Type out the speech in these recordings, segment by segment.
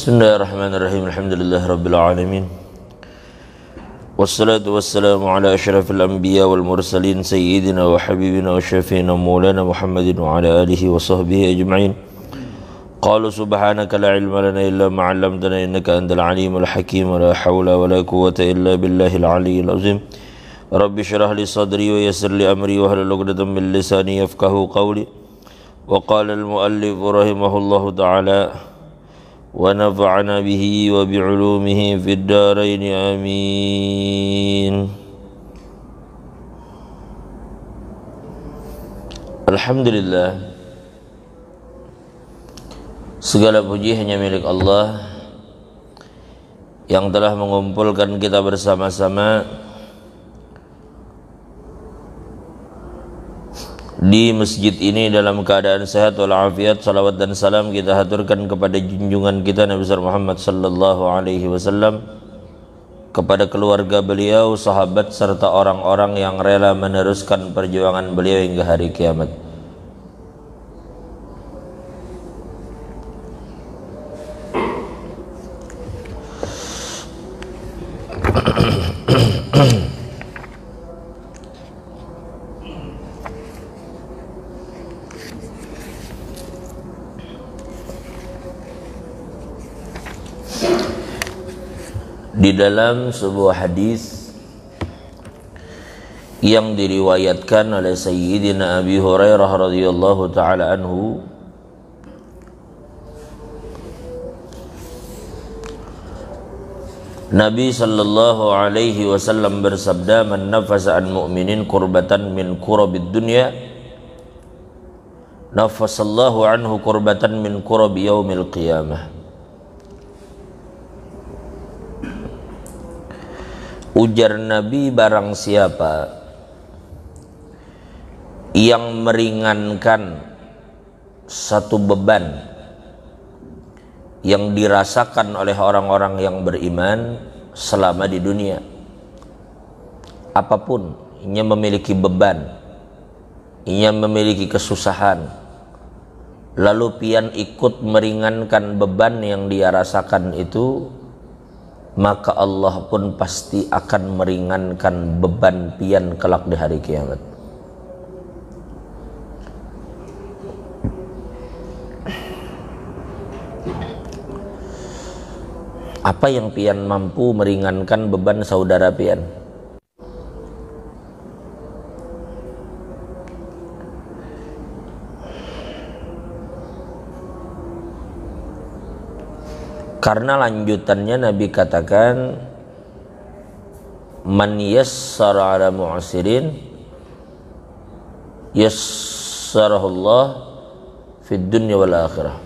Bismillahirrahmanirrahim. Alhamdulillahirabbil alamin. Wassalatu wassalamu ala asyrafil anbiya wal mursalin sayyidina wa habibina wa syafiina maulana Muhammadin wa ala alihi wa sahbihi ajma'in. Qalu subhanaka la ilma lana illa ma 'allamtana innaka antal alimul hakim. La haula wa la quwwata illa billahil aliyyil azim. Rabbi shrah li sadri wa yassir li amri wa hlul 'uqdatam min lisani yafqahu qawli. Wa qala al muallif rahimahullahu ta'ala wa nafa'ana bihi wa bi'ulumihi fid dharain amin. Alhamdulillah, segala puji hanya milik Allah yang telah mengumpulkan kita bersama-sama di masjid ini dalam keadaan sehat walafiat. Salawat dan salam kita haturkan kepada junjungan kita Nabi besar Muhammad sallallahu alaihi wasallam, kepada keluarga beliau, sahabat serta orang-orang yang rela meneruskan perjuangan beliau hingga hari kiamat. Di dalam sebuah hadis yang diriwayatkan oleh Sayyidina Abi Hurairah radhiyallahu taala anhu, Nabi sallallahu alaihi wasallam bersabda, "Man nafasa an mu'minin kurbatan min kurabid dunya, nafasallahu anhu kurbatan min kurabi yaumil qiyamah." Ujar Nabi, barang siapa yang meringankan satu beban yang dirasakan oleh orang-orang yang beriman selama di dunia, apapun, ia memiliki beban, ia memiliki kesusahan, lalu pian ikut meringankan beban yang dia rasakan itu, maka Allah pun pasti akan meringankan beban pian kelak di hari kiamat. Apa yang pian mampu meringankan beban saudara pian? Karena lanjutannya Nabi katakan, man yassara ala mu'sirin yassarahullah fid dunya wal akhirah.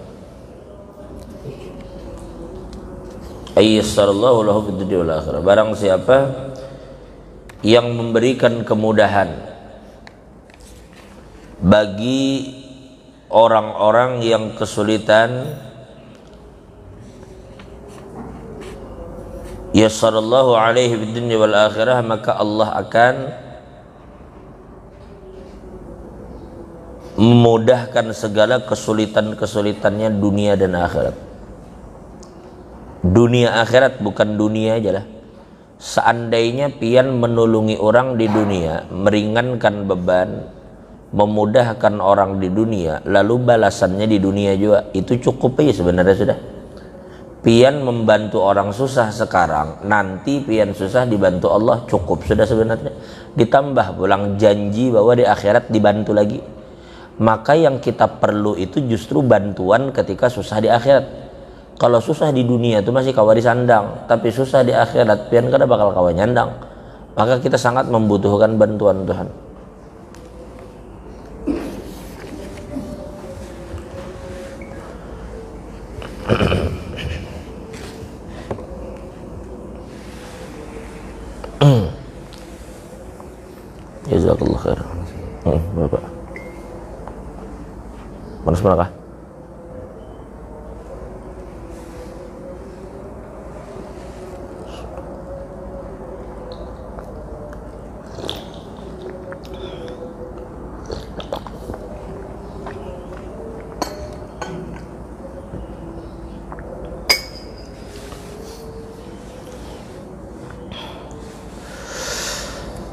Ay yassarallahu lahu fid dunya wal akhirah. Barang siapa yang memberikan kemudahan bagi orang-orang yang kesulitan, yassarallahu alaihi fid dunya wal akhirah, maka Allah akan memudahkan segala kesulitan-kesulitannya dunia dan akhirat. Dunia akhirat, bukan dunia aja lah. Seandainya pian menolongi orang di dunia, meringankan beban, memudahkan orang di dunia, lalu balasannya di dunia juga, itu cukup aja sebenarnya sudah. Pian membantu orang susah sekarang, nanti pian susah dibantu Allah, cukup sudah sebenarnya. Ditambah pulang janji bahwa di akhirat dibantu lagi. Maka yang kita perlu itu justru bantuan ketika susah di akhirat. Kalau susah di dunia itu masih kawa disandang, tapi susah di akhirat pian kada bakal kawa nyandang. Maka kita sangat membutuhkan bantuan Tuhan. Jazakallah khair. Bapak panas mana kah?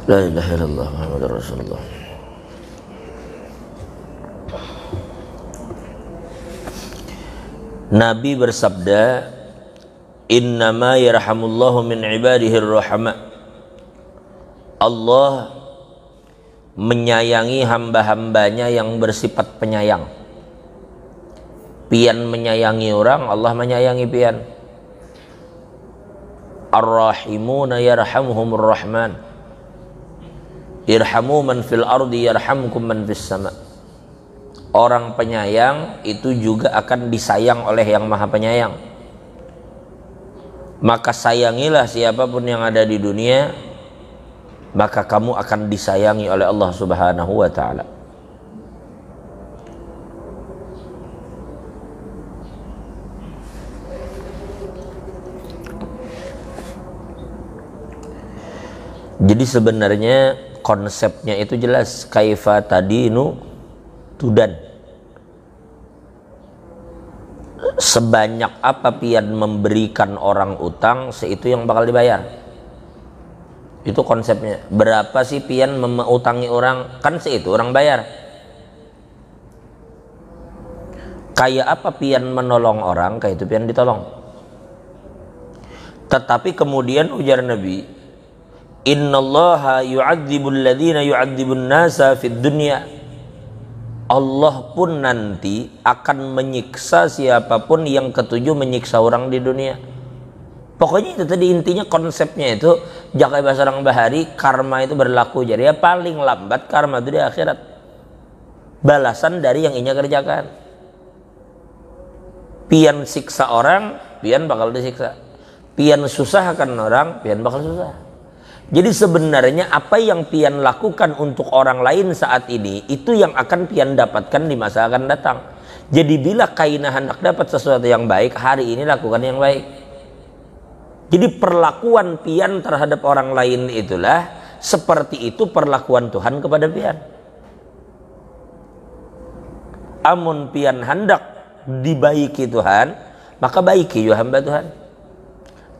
La ilaha illallah Muhammadur Rasulullah. Nabi bersabda, innama yarhamullahu min ibadihi rahma. Allah menyayangi hamba-hambanya yang bersifat penyayang. Pian menyayangi orang, Allah menyayangi pian. Ar-rahimuna yarhamuhumur rahman. Irhamu man fil ardi yarhamkum man fis sama. Orang penyayang itu juga akan disayang oleh yang maha penyayang. Maka sayangilah siapapun yang ada di dunia, maka kamu akan disayangi oleh Allah Subhanahu wa ta'ala. Jadi sebenarnya konsepnya itu jelas, kaifa tadinu tudan. Sebanyak apa pian memberikan orang utang, seitu yang bakal dibayar. Itu konsepnya. Berapa sih pian mengutangi orang, kan seitu orang bayar. Kayak apa pian menolong orang, kayak itu pian ditolong. Tetapi kemudian ujar Nabi, innallaha yu'adzibul ladzina yu'adzibun nasa fid dunya. Allah pun nanti akan menyiksa siapapun yang ketujuh menyiksa orang di dunia. Pokoknya itu tadi intinya, konsepnya itu jakai bahasa orang bahari, karma itu berlaku. Jadi ya paling lambat karma itu di akhirat, balasan dari yang inya kerjakan. Pian siksa orang, pian bakal disiksa. Pian susahkan orang, pian bakal susah. Jadi sebenarnya apa yang pian lakukan untuk orang lain saat ini, itu yang akan pian dapatkan di masa akan datang. Jadi bila kaina hendak dapat sesuatu yang baik, hari ini lakukan yang baik. Jadi perlakuan pian terhadap orang lain itulah seperti itu perlakuan Tuhan kepada pian. Amun pian hendak dibaiki Tuhan, maka baiki juga hamba Tuhan.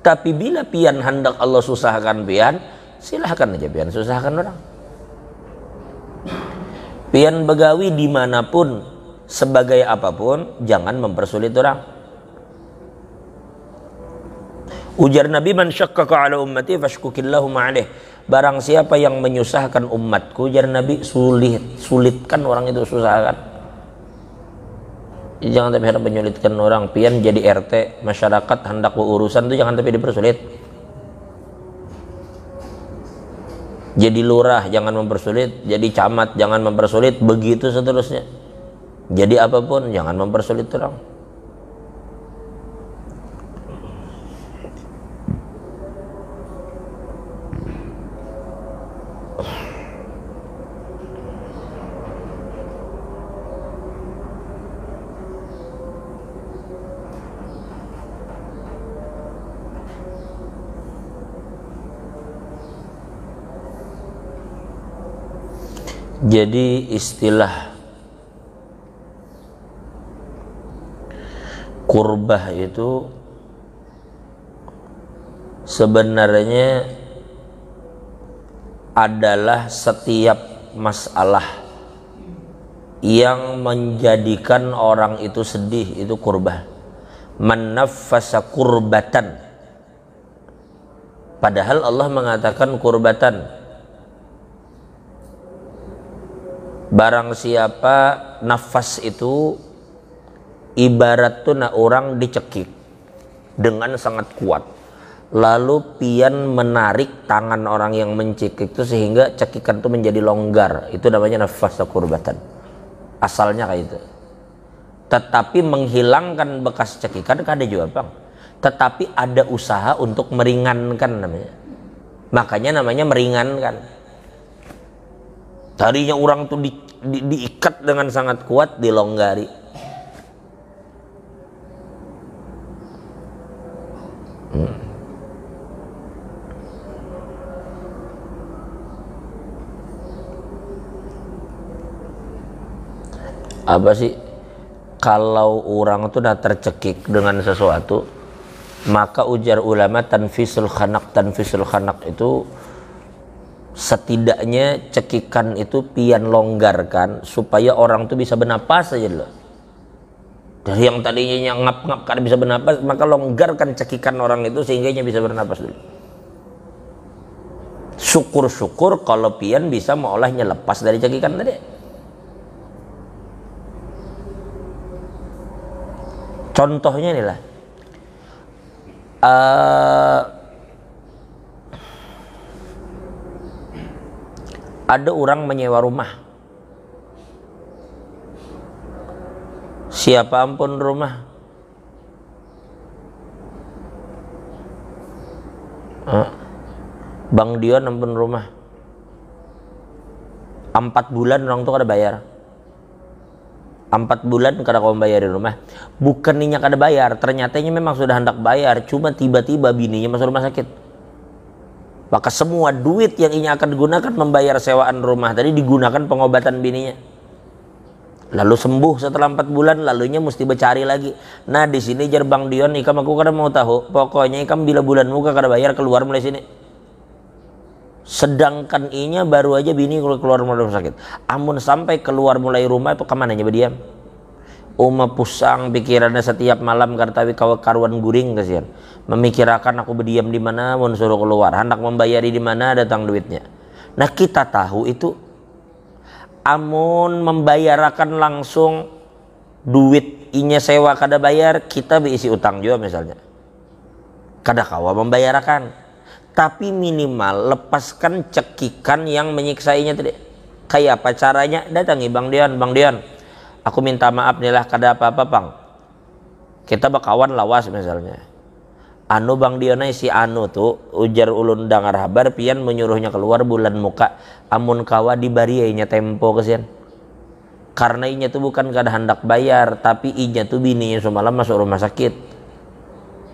Tapi bila pian hendak Allah susahkan pian, silahkan aja pian susahkan orang. Pian begawi dimanapun, sebagai apapun, jangan mempersulit orang. Ujar Nabi, man syakkaka ala ummati fashkukillahu ma'alih. Barang siapa yang menyusahkan umatku, ujar Nabi, sulitkan orang itu, susahkan. Jangan tapi hendak menyulitkan orang. Pian jadi RT masyarakat, hendak urusan itu jangan tapi dipersulit. Jadi lurah jangan mempersulit, jadi camat jangan mempersulit, begitu seterusnya. Jadi apapun jangan mempersulit orang. Jadi istilah kurbah itu sebenarnya adalah setiap masalah yang menjadikan orang itu sedih, itu kurbah. Man naffasa kurbatan, padahal Allah mengatakan kurbatan. Barang siapa nafas itu ibarat tuh orang dicekik dengan sangat kuat, lalu pian menarik tangan orang yang mencekik itu sehingga cekikan itu menjadi longgar, itu namanya nafas kurbatan. Asalnya kayak itu. Tetapi menghilangkan bekas cekikan ada juga bang. Tetapi ada usaha untuk meringankan namanya. Makanya namanya meringankan. Tadinya orang tuh diikat dengan sangat kuat, dilonggari. Apa sih? Kalau orang tuh udah tercekik dengan sesuatu, maka ujar ulama tanfisul khanak itu Setidaknya cekikan itu pian longgarkan supaya orang tuh bisa bernapas aja dulu. Dari yang tadinya ngap-ngap kada bisa bernapas, maka longgarkan cekikan orang itu sehingga dia bisa bernapas dulu. Syukur-syukur kalau pian bisa mengolahnya lepas dari cekikan tadi. Contohnya inilah, ada orang menyewa rumah, siapa ampun rumah, Bang Dion ampun rumah, 4 bulan orang tuh kada bayar, 4 bulan kada kau bayarin rumah. Bukan ninya kada bayar, ternyata memang sudah hendak bayar, cuma tiba-tiba bininya masuk rumah sakit. Maka semua duit yang ini akan digunakan membayar sewaan rumah tadi digunakan pengobatan bininya. Lalu sembuh setelah 4 bulan, lalunya mesti bercari lagi. Nah di sini jar Bang Dion, ikam aku kada mau tahu. Pokoknya ikam bila bulan muka kada bayar keluar mulai sini. Sedangkan inya baru aja bini keluar mulai rumah sakit. Amun sampai keluar mulai rumah itu kemana nya berdiam? Uma pusang pikirannya setiap malam kartawi karuan guring kasihan. Memikirkan aku berdiam di mana, mau suruh keluar, hendak membayari di mana datang duitnya. Nah kita tahu itu, amun membayarkan langsung duit inya sewa kada bayar, kita berisi utang juga misalnya. Kada kawa membayarkan, tapi minimal lepaskan cekikan yang menyiksainya tadi. Kayak apa caranya? Datangi Bang Dion, Bang Dion, aku minta maaf nih lah kada apa-apa Bang. Kita bakawan lawas misalnya. Anu Bang Dionai si anu tuh ujar ulun dengar habar pian menyuruhnya keluar bulan muka, amun kawa dibariainya tempo kesian. Karena inya tuh bukan kada hendak bayar, tapi inya tuh bininya semalam masuk rumah sakit.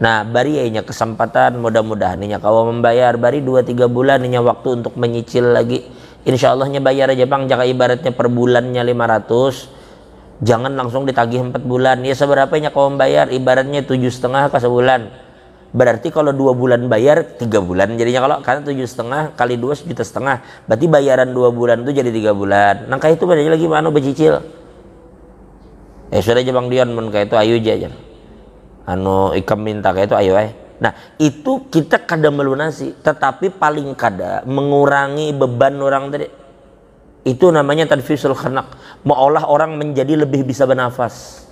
Nah bariainya kesempatan, mudah-mudahan inya kawa membayar, bari 2-3 bulan inya waktu untuk menyicil lagi. Insya Allahnya bayar aja Bang, jaka ibaratnya per bulannya 500, jangan langsung ditagih 4 bulan. Ya seberapa inya kawa membayar, ibaratnya 7,5 ke sebulan. Berarti kalau 2 bulan bayar 3 bulan jadinya, kalau karena 7,5 kali 2 1,5 juta, berarti bayaran 2 bulan itu jadi 3 bulan. Nangka itu bedanya lagi mana becicil. Sudah aja Bang Dion mun kayak itu ayo aja. Anu ikam minta kayak itu ayo Nah itu kita kada melunasi, tetapi paling kada mengurangi beban orang tadi. Itu namanya tadfisul khanaq, meolah orang menjadi lebih bisa bernafas.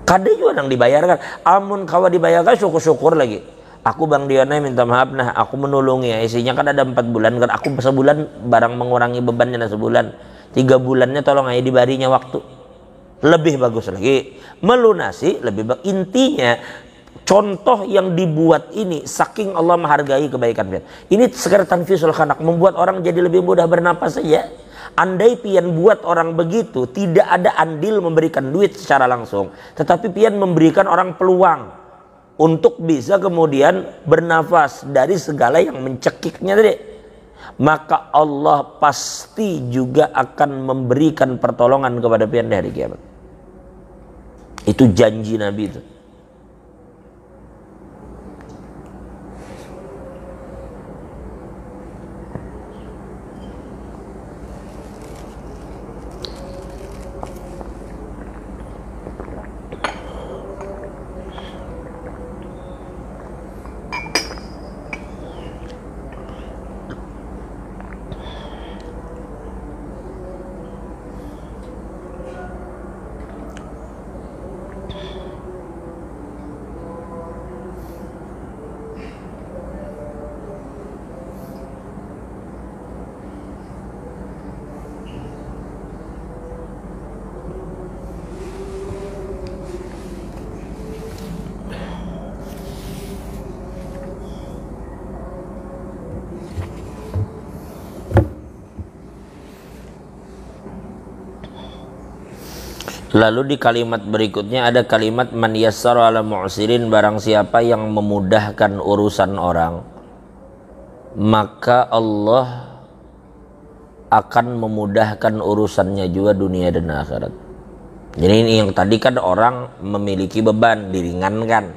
Kada juga yang dibayarkan, amun kawa dibayarkan syukur-syukur lagi. Aku Bang Dionai minta maaf nah, aku menolongi ya, isinya kan ada 4 bulan kan, aku sebulan barang mengurangi bebannya sebulan, 3 bulannya tolong aja dibarinya waktu. Lebih bagus lagi, melunasi lebih bagus. Intinya contoh yang dibuat ini saking Allah menghargai kebaikan. Ini sekedar tanfisul khanaq, membuat orang jadi lebih mudah bernapas saja. Andai pian buat orang begitu, tidak ada andil memberikan duit secara langsung, tetapi pian memberikan orang peluang untuk bisa kemudian bernafas dari segala yang mencekiknya tadi, maka Allah pasti juga akan memberikan pertolongan kepada pian di hari kiamat. Itu janji Nabi itu. Lalu di kalimat berikutnya ada kalimat man yassara ala mu'sirin, barang siapa yang memudahkan urusan orang maka Allah akan memudahkan urusannya juga dunia dan akhirat. Jadi ini yang tadi kan orang memiliki beban diringankan.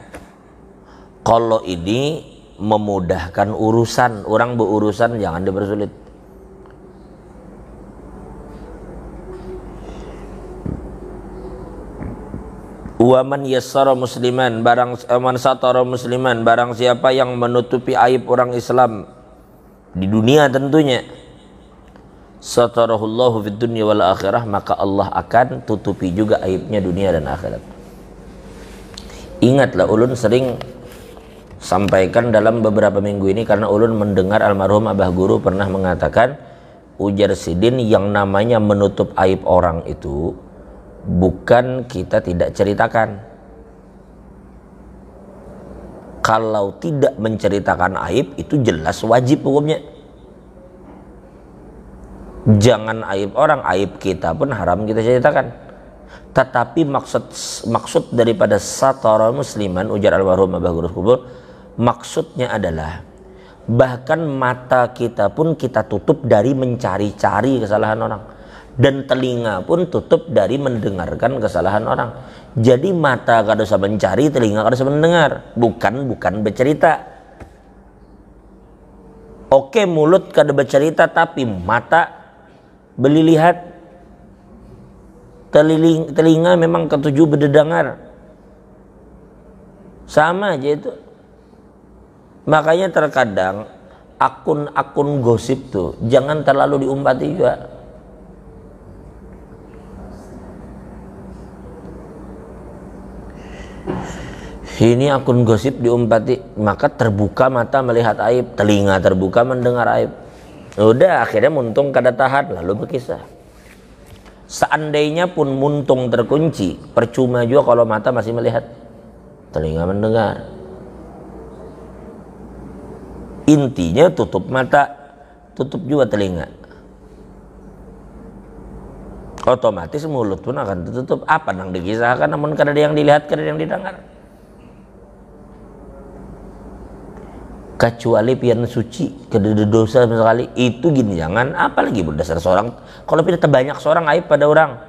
Kalau ini memudahkan urusan. Orang berurusan jangan dipersulit. Waman yassara musliman, man satara musliman, barang siapa yang menutupi aib orang Islam di dunia tentunya, satarahullahu fid dunya wal akhirah, maka Allah akan tutupi juga aibnya dunia dan akhirat. Ingatlah, ulun sering sampaikan dalam beberapa minggu ini karena ulun mendengar almarhum Abah Guru pernah mengatakan, ujar Sidin, yang namanya menutup aib orang itu bukan kita tidak ceritakan. Kalau tidak menceritakan aib itu jelas wajib hukumnya. Jangan aib orang, aib kita pun haram kita ceritakan. Tetapi maksud daripada satara musliman, ujar almarhum Abah Guru Kubur, maksudnya adalah bahkan mata kita pun kita tutup dari mencari-cari kesalahan orang, dan telinga pun tutup dari mendengarkan kesalahan orang. Jadi mata kada usah mencari, telinga kada usah mendengar, bukan bercerita. Oke, mulut kada bercerita tapi mata beli lihat, telinga memang ketujuh berdengar, sama aja itu. Makanya terkadang akun-akun gosip tuh jangan terlalu diumpati juga. Ini akun gosip diumpati, maka terbuka mata melihat aib, telinga terbuka mendengar aib. Udah akhirnya muntung kada tahan lalu berkisah. Seandainya pun muntung terkunci, percuma juga kalau mata masih melihat, telinga mendengar. Intinya tutup mata, tutup juga telinga, otomatis mulut pun akan tertutup. Apa yang dikisahkan namun kada ada yang dilihat, kada ada yang didengar. Kecuali pian suci, kada ada dosa sama sekali, itu gini jangan. Apalagi berdasar seorang, kalau pian terbanyak seorang aib pada orang,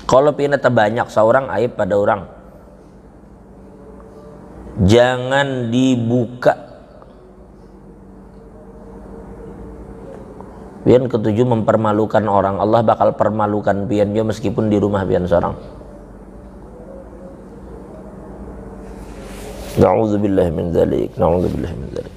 kalau pian terbanyak seorang aib pada orang, jangan dibuka. Pian ketujuh mempermalukan orang, Allah bakal permalukan pian juga meskipun di rumah pian seorang. Na'udzubillah min dzalik, na'udzubillah min dzalik.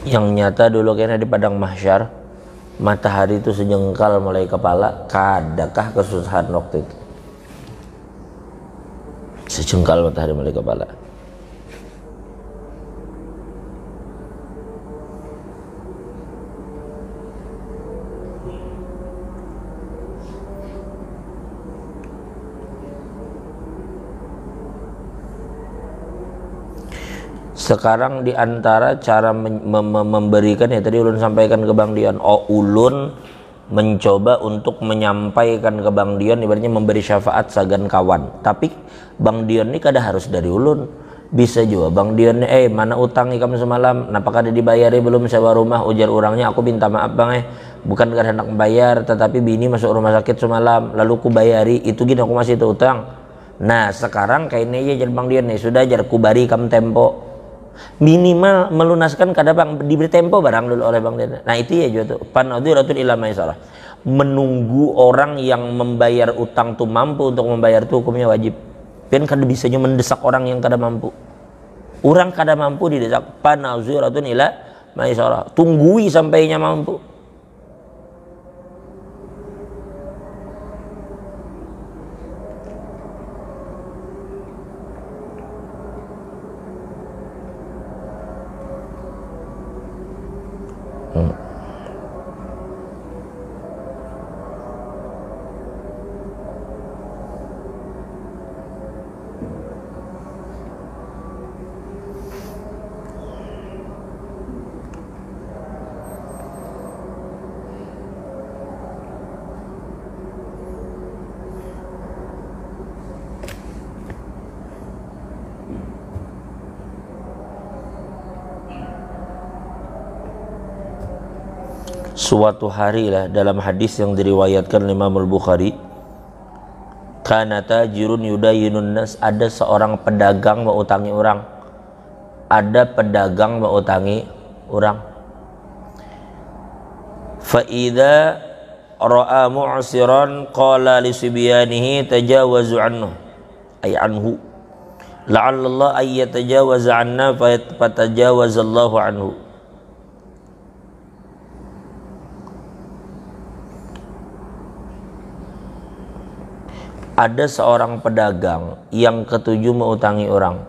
Yang nyata dulu kayaknya di padang mahsyar, matahari itu sejengkal mulai kepala, kadakah kesusahan waktu itu? Sejengkal matahari mulai kepala. Sekarang diantara cara memberikan, ya tadi ulun sampaikan ke Bang Dion, ulun mencoba untuk menyampaikan ke Bang Dion, ibaratnya memberi syafaat sagan kawan. Tapi Bang Dion ini kada harus dari ulun, bisa juga Bang Dion ini, mana utang ikam semalam, napa kada dibayari belum sewa rumah, ujar orangnya, aku minta maaf Bang, bukan kada hendak membayar, tetapi bini masuk rumah sakit semalam, lalu ku bayari, itu gini aku masih itu utang. Nah sekarang kayaknya ya jadi Bang Dion nih, sudah jar ku bari kam tempo, minimal melunaskan kada Bang, diberi tempo barang dulu oleh Bang Dion. Nah itu ya juga tuh panadhiratun ila maisarah, menunggu orang yang membayar utang tuh mampu untuk membayar tuh hukumnya wajib. Pian kada bisanya mendesak orang yang kada mampu. Orang kada mampu didesak, panadhiratun ila maisarah, tunggui sampainya mampu. Suatu hari lah, dalam hadis yang diriwayatkan Imam Al-Bukhari, kana tajirun yudayinun nas, ada seorang pedagang mau utangi orang. Ada pedagang mau utangi orang. Fa idza ra'a mu'siran qala li sibyanihi tajawazu anhu ay anhu la'allallah ay yatajawaza anna fatajawazallahu anhu. Ada seorang pedagang yang ketujuh mau utangi orang.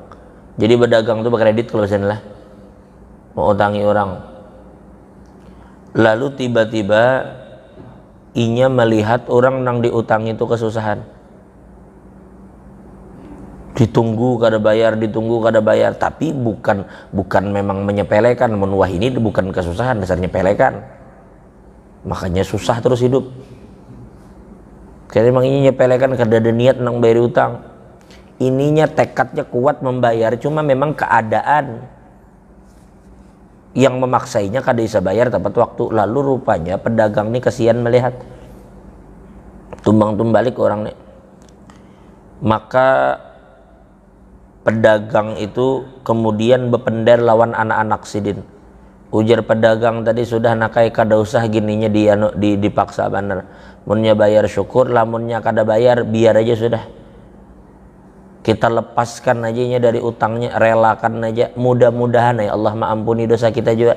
Jadi pedagang itu berkredit kalau misalnya lah mau utangi orang. Lalu tiba-tiba inya melihat orang nang diutangi itu kesusahan. Ditunggu kada bayar, ditunggu kada bayar, tapi bukan memang menyepelekan, wah ini bukan kesusahan, dasar nyepelekan. Makanya susah terus hidup. Karena memang ini nyepelekan, kada ada niat nang bayar utang. Ininya tekadnya kuat membayar, cuma memang keadaan yang memaksainya kada bisa bayar tepat waktu. Lalu rupanya pedagang ini kasihan melihat tumbang tumbalik orang nih. Maka pedagang itu kemudian bepender lawan anak-anak sidin. Ujar pedagang tadi, sudah nakai kada usah gininya dipaksa bener. Munnya bayar syukur, lamunnya kada bayar biar aja sudah. Kita lepaskan aja dari utangnya, relakan aja. Mudah-mudahan ya Allah mengampuni dosa kita juga.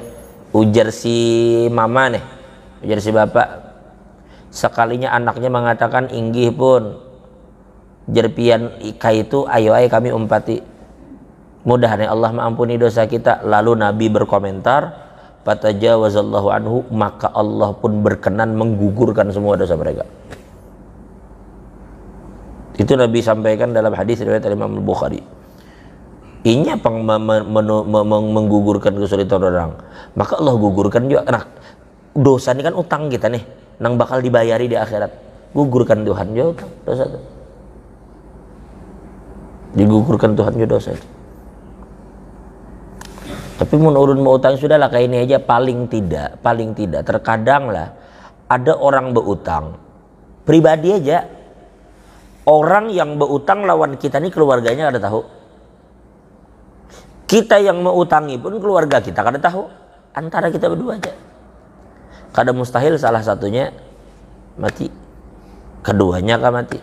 Ujar si mama nih, ujar si bapak. Sekalinya anaknya mengatakan inggih pun, jerpian ika itu ayo kami umpati. Mudah-mudahan Allah mengampuni dosa kita. Lalu Nabi berkomentar, fatajawazallahu anhu, maka Allah pun berkenan menggugurkan semua dosa mereka. Itu Nabi sampaikan dalam hadis riwayat Imam Al-Bukhari. Ini apa menggugurkan kesulitan orang, maka Allah gugurkan juga. Nah, dosa ini kan utang kita nih, nang bakal dibayari di akhirat. Gugurkan Tuhan juga dosa itu. Digugurkan Tuhan juga dosa itu. Tapi menurut mau utang sudah lah kayak ini aja, paling tidak terkadang lah ada orang berutang pribadi aja. Orang yang berutang lawan kita ini keluarganya kada tahu. Kita yang mau utangi pun keluarga kita kada tahu. Antara kita berdua aja. Kada mustahil salah satunya mati, keduanya kan mati.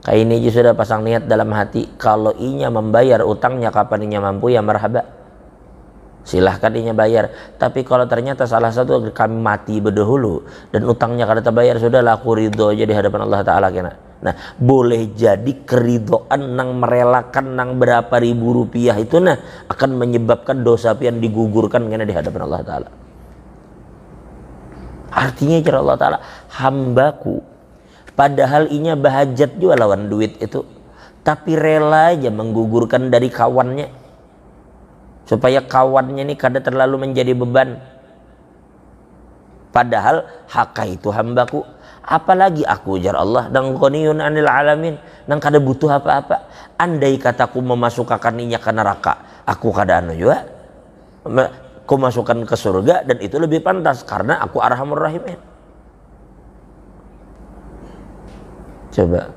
Kayak ini aja sudah pasang niat dalam hati, kalau inya membayar utangnya kapan inya mampu ya marhaba, silahkan inya bayar. Tapi kalau ternyata salah satu kami mati berdahulu dan utangnya kada terbayar, sudahlah aku ridho aja di hadapan Allah Ta'ala kena. Nah, boleh jadi keridhoan nang merelakan nang berapa ribu rupiah itu nah akan menyebabkan dosa pian digugurkan kena di hadapan Allah Ta'ala. Artinya cara Allah Ta'ala, hambaku padahal inya bahajat juga lawan duit itu, tapi rela aja menggugurkan dari kawannya supaya kawannya ini kada terlalu menjadi beban. Padahal haka itu hambaku, apalagi aku ujar Allah, dan ghaniyun 'anil alamin, nang kada butuh apa-apa. Andai kataku memasukkan inya ke neraka, aku kada anu juga, ku masukkan ke surga, dan itu lebih pantas karena aku arhamur rahimin. Coba,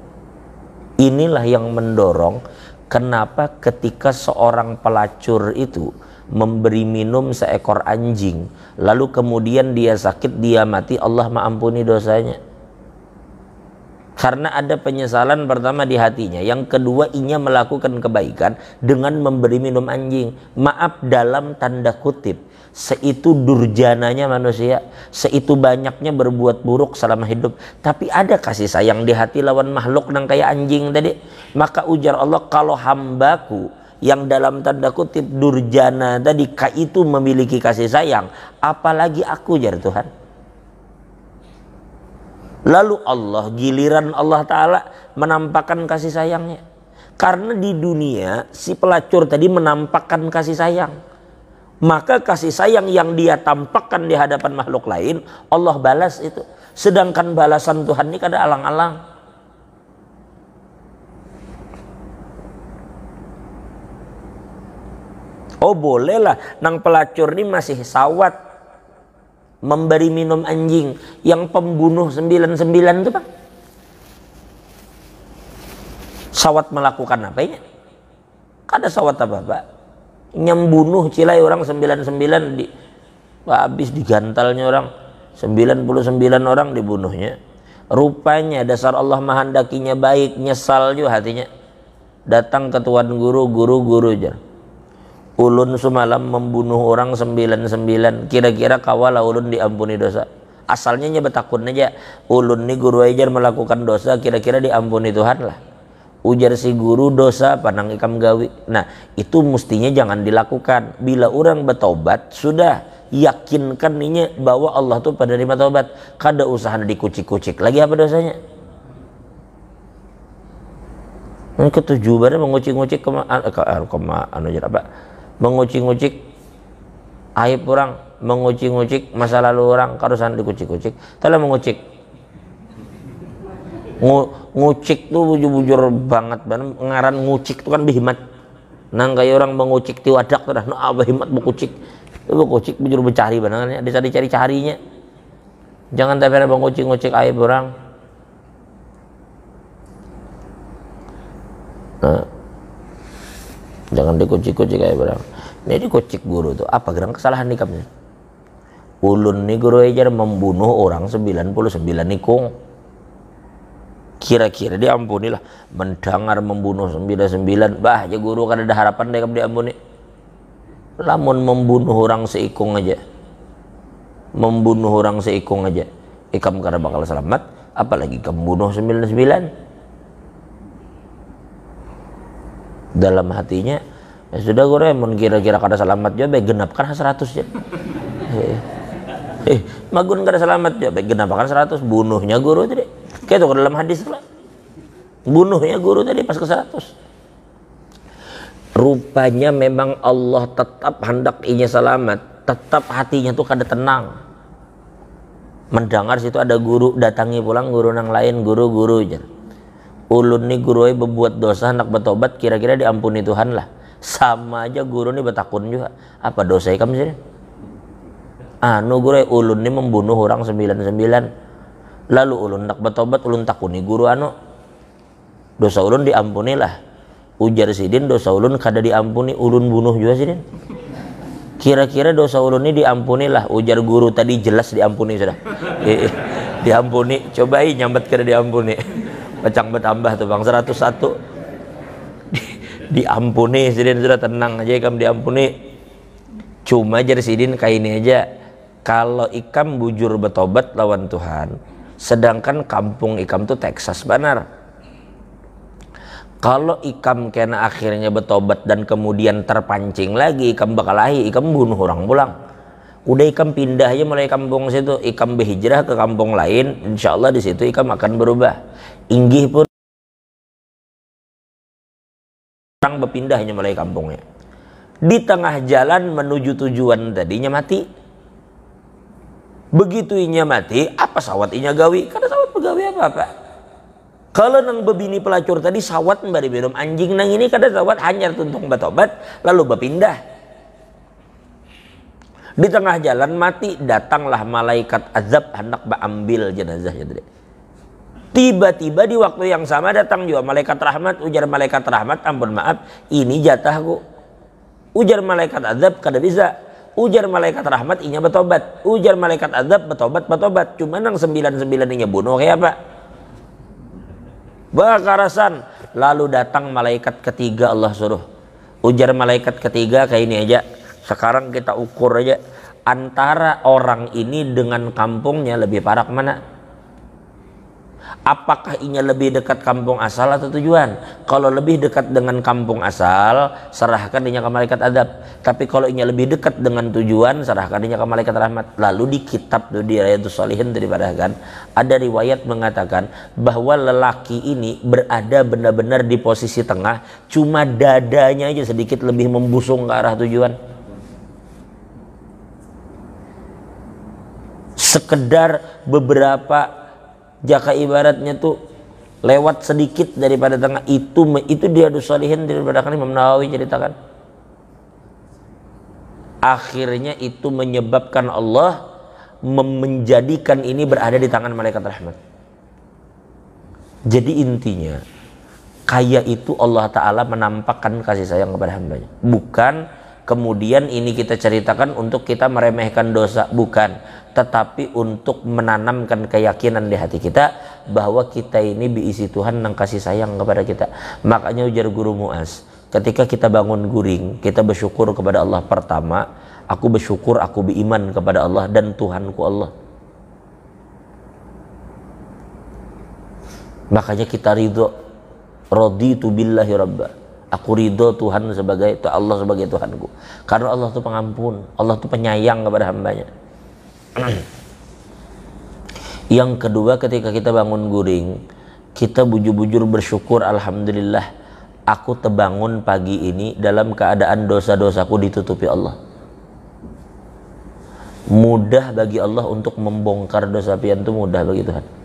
inilah yang mendorong kenapa ketika seorang pelacur itu memberi minum seekor anjing, lalu kemudian dia sakit, dia mati, Allah mengampuni dosanya. Karena ada penyesalan pertama di hatinya, yang kedua inya melakukan kebaikan dengan memberi minum anjing. Maaf dalam tanda kutip, seitu durjananya manusia, seitu banyaknya berbuat buruk selama hidup, tapi ada kasih sayang di hati lawan makhluk nang kayak anjing tadi. Maka ujar Allah, kalau hambaku yang dalam tanda kutip durjana tadi itu memiliki kasih sayang, apalagi aku, jar Tuhan. Lalu Allah, giliran Allah Ta'ala menampakkan kasih sayangnya. Karena di dunia si pelacur tadi menampakkan kasih sayang, maka kasih sayang yang dia tampakkan di hadapan makhluk lain, Allah balas itu. Sedangkan balasan Tuhan ini kada alang-alang. Oh bolehlah nang pelacur ini masih sawat, memberi minum anjing yang pembunuh 99 itu Pak. Sawat melakukan apa ya? Kada sawat apa Pak? Nyembunuh cilai orang 99 habis digantalnya orang 99 orang dibunuhnya. Rupanya dasar Allah menghendakinya baik, nyesal juga hatinya. Datang ke tuan guru aja. Ulun semalam membunuh orang 99. Kira-kira kawala ulun diampuni dosa. Asalnya betakun aja. Ulun nih guru aja melakukan dosa, kira-kira diampuni Tuhan lah. Ujar si guru dosa panang ikam gawi. Nah itu mestinya jangan dilakukan. Bila orang bertobat sudah yakinkan ninya bahwa Allah tuh penerima taubat. Kada usaha dikucik-kucik lagi apa dosanya. Ini ketujuannya mengucik-ngucik mengucik-ngucik aib orang, mengucik-ngucik masa lalu orang, karusan dikucik-kucik. Telah mengucik. Ngucik tuh bujur-bujur banget, ngaran ngucik tuh kan bihimat. Nang kayak orang mengucik ti wadak tuh dah, nah bihimat mengucik. Itu kucik bujur mencari banget, dicari carinya. Jangan tapi mengucik-ngucik aib orang. Nah, jangan dikucik-kucik aib orang. Ini dikucik guru tuh apa gerang kesalahan nikamnya? Ulun nih guru ajar membunuh orang 99 nikung. Kira-kira diampuni lah. Mendengar membunuh 99, bah aja guru kan ada harapan dia diampuni. Lamun membunuh orang seikung aja, membunuh orang seikung aja, ikam kada bakal selamat, apalagi kamu bunuh 99. Dalam hatinya, ya sudah guru, kira-kira kada selamat juga, baik genapkan 100 ya. Magun kada selamat juga, baik genapkan 100, bunuhnya guru tadi. Kayak itu dalam hadis lah, bunuhnya guru tadi pas ke 100. Rupanya memang Allah tetap hendak inya selamat, tetap hatinya tuh kada tenang. Mendengar situ ada guru, datangi pulang guru nang lain, guru aja. Ulun nih guru berbuat dosa hendak bertobat, kira-kira diampuni Tuhan lah. Sama aja guru nih bertakun juga. Apa dosa kamu sini? Anu guru ulun nih membunuh orang 99. Lalu ulun hendak bertobat, ulun takuni guru anu. Dosa ulun diampuni lah. Ujar sidin dosa ulun kada diampuni, ulun bunuh juga sidin. Kira-kira dosa ulun ini diampuni lah. Ujar guru tadi jelas diampuni sudah. Diampuni, cobai nyambat kada diampuni. Pecang bertambah tuh bang 101. Diampuni sidin sudah, tenang aja ikam diampuni. Cuma jar sidin kayak ini aja. Kalau ikam bujur bertobat lawan Tuhan, sedangkan kampung ikam tuh Texas benar. Kalau ikam kena akhirnya bertobat dan kemudian terpancing lagi, ikam bakal lahi, ikam bunuh orang pulang. Udah ikam pindah aja mulai kampung situ, ikam berhijrah ke kampung lain, insya Allah di situ ikam akan berubah. Inggih pun orang berpindahnya mulai kampungnya. Di tengah jalan menuju tujuan tadinya mati. Begitu inya mati, apa sawat inya gawi? Karena sawat pegawi apa-apa. Kalau nang bebini pelacur tadi sawat memberi minum anjing, nang ini kada sawat hanyar tuntung batobat lalu berpindah. Di tengah jalan mati, datanglah malaikat azab hendak ambil jenazahnya tadi. Tiba-tiba di waktu yang sama datang juga malaikat rahmat. Ujar malaikat rahmat, ampun maaf, ini jatahku. Ujar malaikat azab, kada bisa. Ujar malaikat rahmat, inya betobat. Ujar malaikat azab, betobat. Cuma nang 99 inya bunuh kayak apa? Bakarasan. Lalu datang malaikat ketiga, Allah suruh. Ujar malaikat ketiga kayak ini aja. Sekarang kita ukur aja antara orang ini dengan kampungnya lebih parah mana? Apakah inya lebih dekat kampung asal atau tujuan? Kalau lebih dekat dengan kampung asal, serahkan inya ke malaikat adab. Tapi kalau inya lebih dekat dengan tujuan, serahkan inya ke malaikat rahmat. Lalu di kitab tuh di Riyadhus Shalihin daripada kan ada riwayat mengatakan bahwa lelaki ini berada benar-benar di posisi tengah, cuma dadanya aja sedikit lebih membusung ke arah tujuan. Sekedar beberapa jaka ibaratnya tuh lewat sedikit daripada tengah, itu dia Riyadhus Shalihin daripada kan Imam Nawawi ceritakan. Akhirnya itu menyebabkan Allah menjadikan ini berada di tangan malaikat rahmat. Jadi intinya, kaya itu Allah Ta'ala menampakkan kasih sayang kepada hambanya. Bukan kemudian ini kita ceritakan untuk kita meremehkan dosa, bukan. Tetapi untuk menanamkan keyakinan di hati kita bahwa kita ini diisi Tuhan yang kasih sayang kepada kita. Makanya ujar guru Muaz, ketika kita bangun guring, kita bersyukur kepada Allah. Pertama, aku bersyukur, aku beriman kepada Allah dan Tuhanku Allah. Makanya kita ridho, raditu billahi rabba, aku ridho Tuhan sebagai Allah sebagai Tuhanku, karena Allah itu pengampun, Allah itu penyayang kepada hambanya. Yang kedua, ketika kita bangun guring, kita bujur-bujur bersyukur, alhamdulillah aku terbangun pagi ini dalam keadaan dosa-dosaku ditutupi Allah. Mudah bagi Allah untuk membongkar dosa pian, itu mudah bagi Tuhan.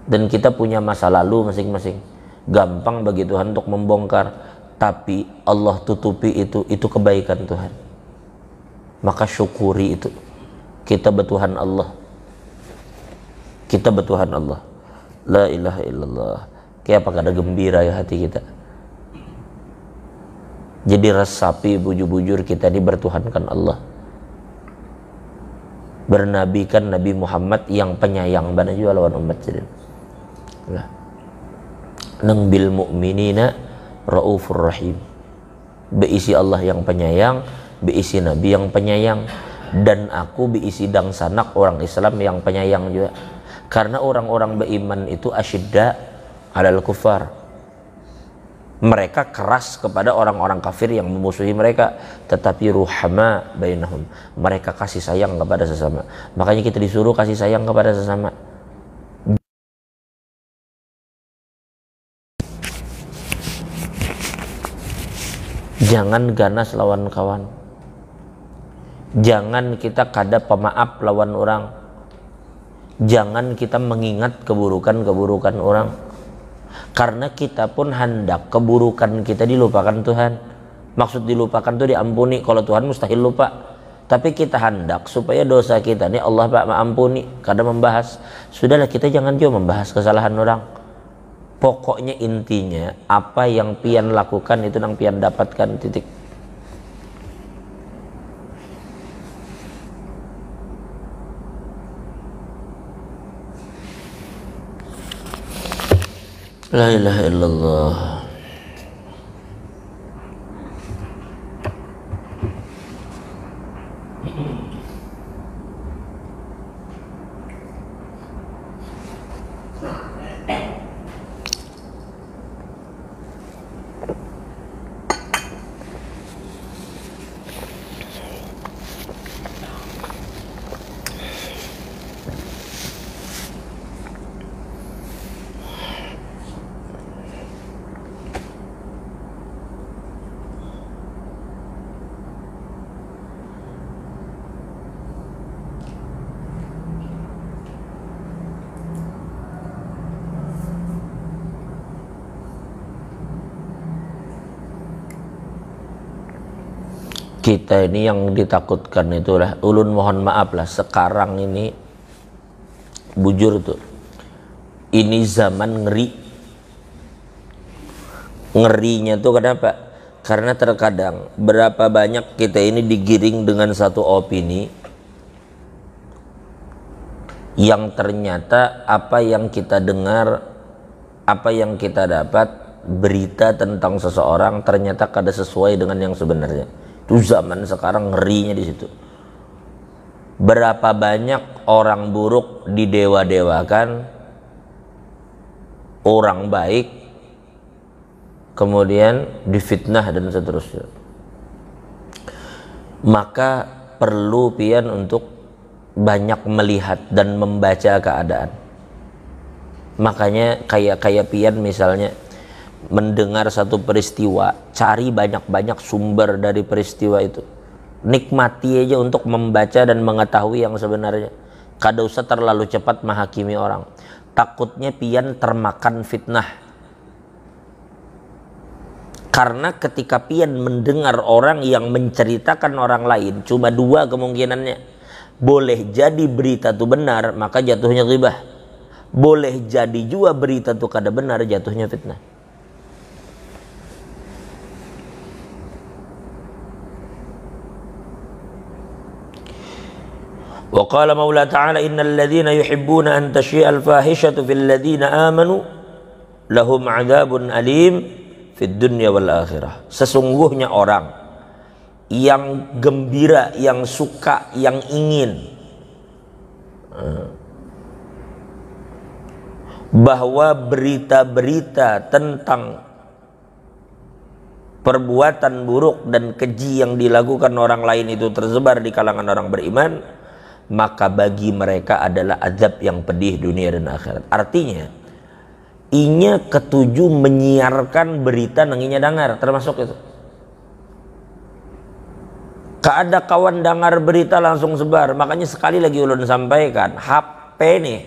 Dan kita punya masa lalu masing-masing, gampang bagi Tuhan untuk membongkar, tapi Allah tutupi itu kebaikan Tuhan. Maka syukuri itu. Kita bertuhan Allah, kita bertuhan Allah, la ilaha illallah. Kayak apa kada gembira ya hati kita. Jadi resapi bujur-bujur kita ini bertuhankan Allah, bernabikan Nabi Muhammad yang penyayang bana juga lawan umat jadi. Nah, nang bil mu'minina raufur rahim, beisi Allah yang penyayang, beisi Nabi yang penyayang, dan aku beisi dang sanak orang Islam yang penyayang juga. Karena orang-orang beriman itu asyidda alal kufar, mereka keras kepada orang-orang kafir yang memusuhi mereka, tetapi ruhama bainahum, mereka kasih sayang kepada sesama. Makanya kita disuruh kasih sayang kepada sesama. Jangan ganas lawan kawan, jangan kita kada pemaaf lawan orang, jangan kita mengingat keburukan-keburukan orang, karena kita pun hendak keburukan kita dilupakan Tuhan. Maksud dilupakan itu diampuni, kalau Tuhan mustahil lupa, tapi kita hendak supaya dosa kita ini Allah mengampuni. Kada membahas, sudahlah kita jangan juga membahas kesalahan orang. Pokoknya intinya apa yang pian lakukan itu yang pian dapatkan, titik. La ilaha illallah. Kita ini yang ditakutkan itulah, ulun mohon maaf lah, sekarang ini bujur tuh, ini zaman ngeri. Ngerinya tuh kenapa? Karena terkadang berapa banyak kita ini digiring dengan satu opini yang ternyata apa yang kita dengar, apa yang kita dapat berita tentang seseorang ternyata kada sesuai dengan yang sebenarnya. Itu zaman sekarang ngerinya di situ. Berapa banyak orang buruk didewa-dewakan, orang baik kemudian difitnah dan seterusnya. Maka perlu pian untuk banyak melihat dan membaca keadaan. Makanya kayak pian misalnya mendengar satu peristiwa, cari banyak-banyak sumber dari peristiwa itu, nikmati aja untuk membaca dan mengetahui yang sebenarnya. Kada usah terlalu cepat menghakimi orang, takutnya pian termakan fitnah. Karena ketika pian mendengar orang yang menceritakan orang lain, cuma dua kemungkinannya: Boleh jadi berita itu benar, maka jatuhnya ghibah. Boleh jadi juga berita itu kada benar, jatuhnya fitnah. Wa qala maula ta'ala innal ladzina yuhibbuna an tashi'al fahishatu fil ladzina amanu lahum 'adzabun alim fid dunya wal akhirah. Sesungguhnya orang yang gembira, yang suka, yang ingin bahwa berita-berita tentang perbuatan buruk dan keji yang dilakukan orang lain itu tersebar di kalangan orang beriman, maka bagi mereka adalah azab yang pedih dunia dan akhirat. Artinya inya ketujuh menyiarkan berita nanginya dengar, termasuk itu. Ada kawan dengar berita langsung sebar. Makanya sekali lagi ulun sampaikan, HP nih,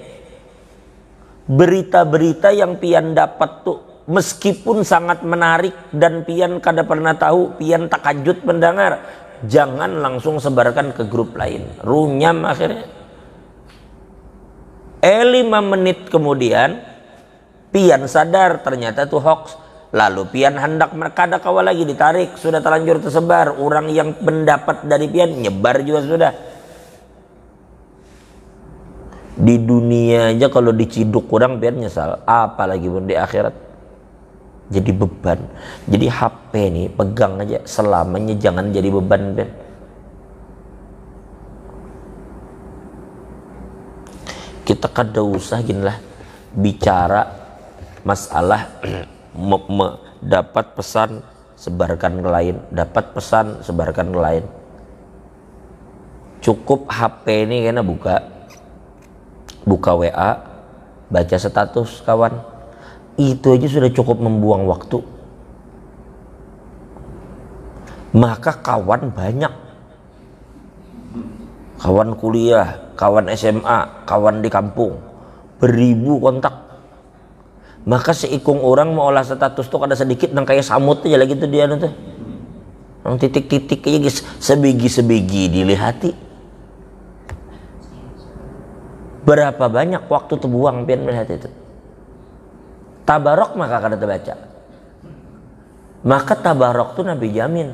berita-berita yang pian dapat tuh meskipun sangat menarik dan pian kada pernah tahu, pian takajud mendengar, jangan langsung sebarkan ke grup lain, runyam akhirnya. 5 menit kemudian pian sadar ternyata itu hoax. Lalu pian hendak kada kawal lagi, ditarik, sudah terlanjur tersebar. Orang yang pendapat dari pian nyebar juga sudah. Di dunia aja kalau diciduk orang pian nyesal, apalagi pun di akhirat. Jadi beban. Jadi HP nih pegang aja selamanya, jangan jadi beban pian. Kita kada usah gini lah bicara masalah dapat pesan sebarkan ke lain, dapat pesan sebarkan ke lain. Cukup HP ini karena buka WA, baca status kawan, itu aja sudah cukup membuang waktu. Maka kawan banyak, kawan kuliah, kawan SMA, kawan di kampung, beribu kontak. Maka seikung orang mau olah status tuh ada sedikit nang kayak samut aja lagi tuh dia tuh, nang titik-titik aja guys, sebigi-sebigi dilihati. Berapa banyak waktu terbuang pian melihat itu. Tabarok maka kada terbaca. Maka tabarok tuh Nabi jamin,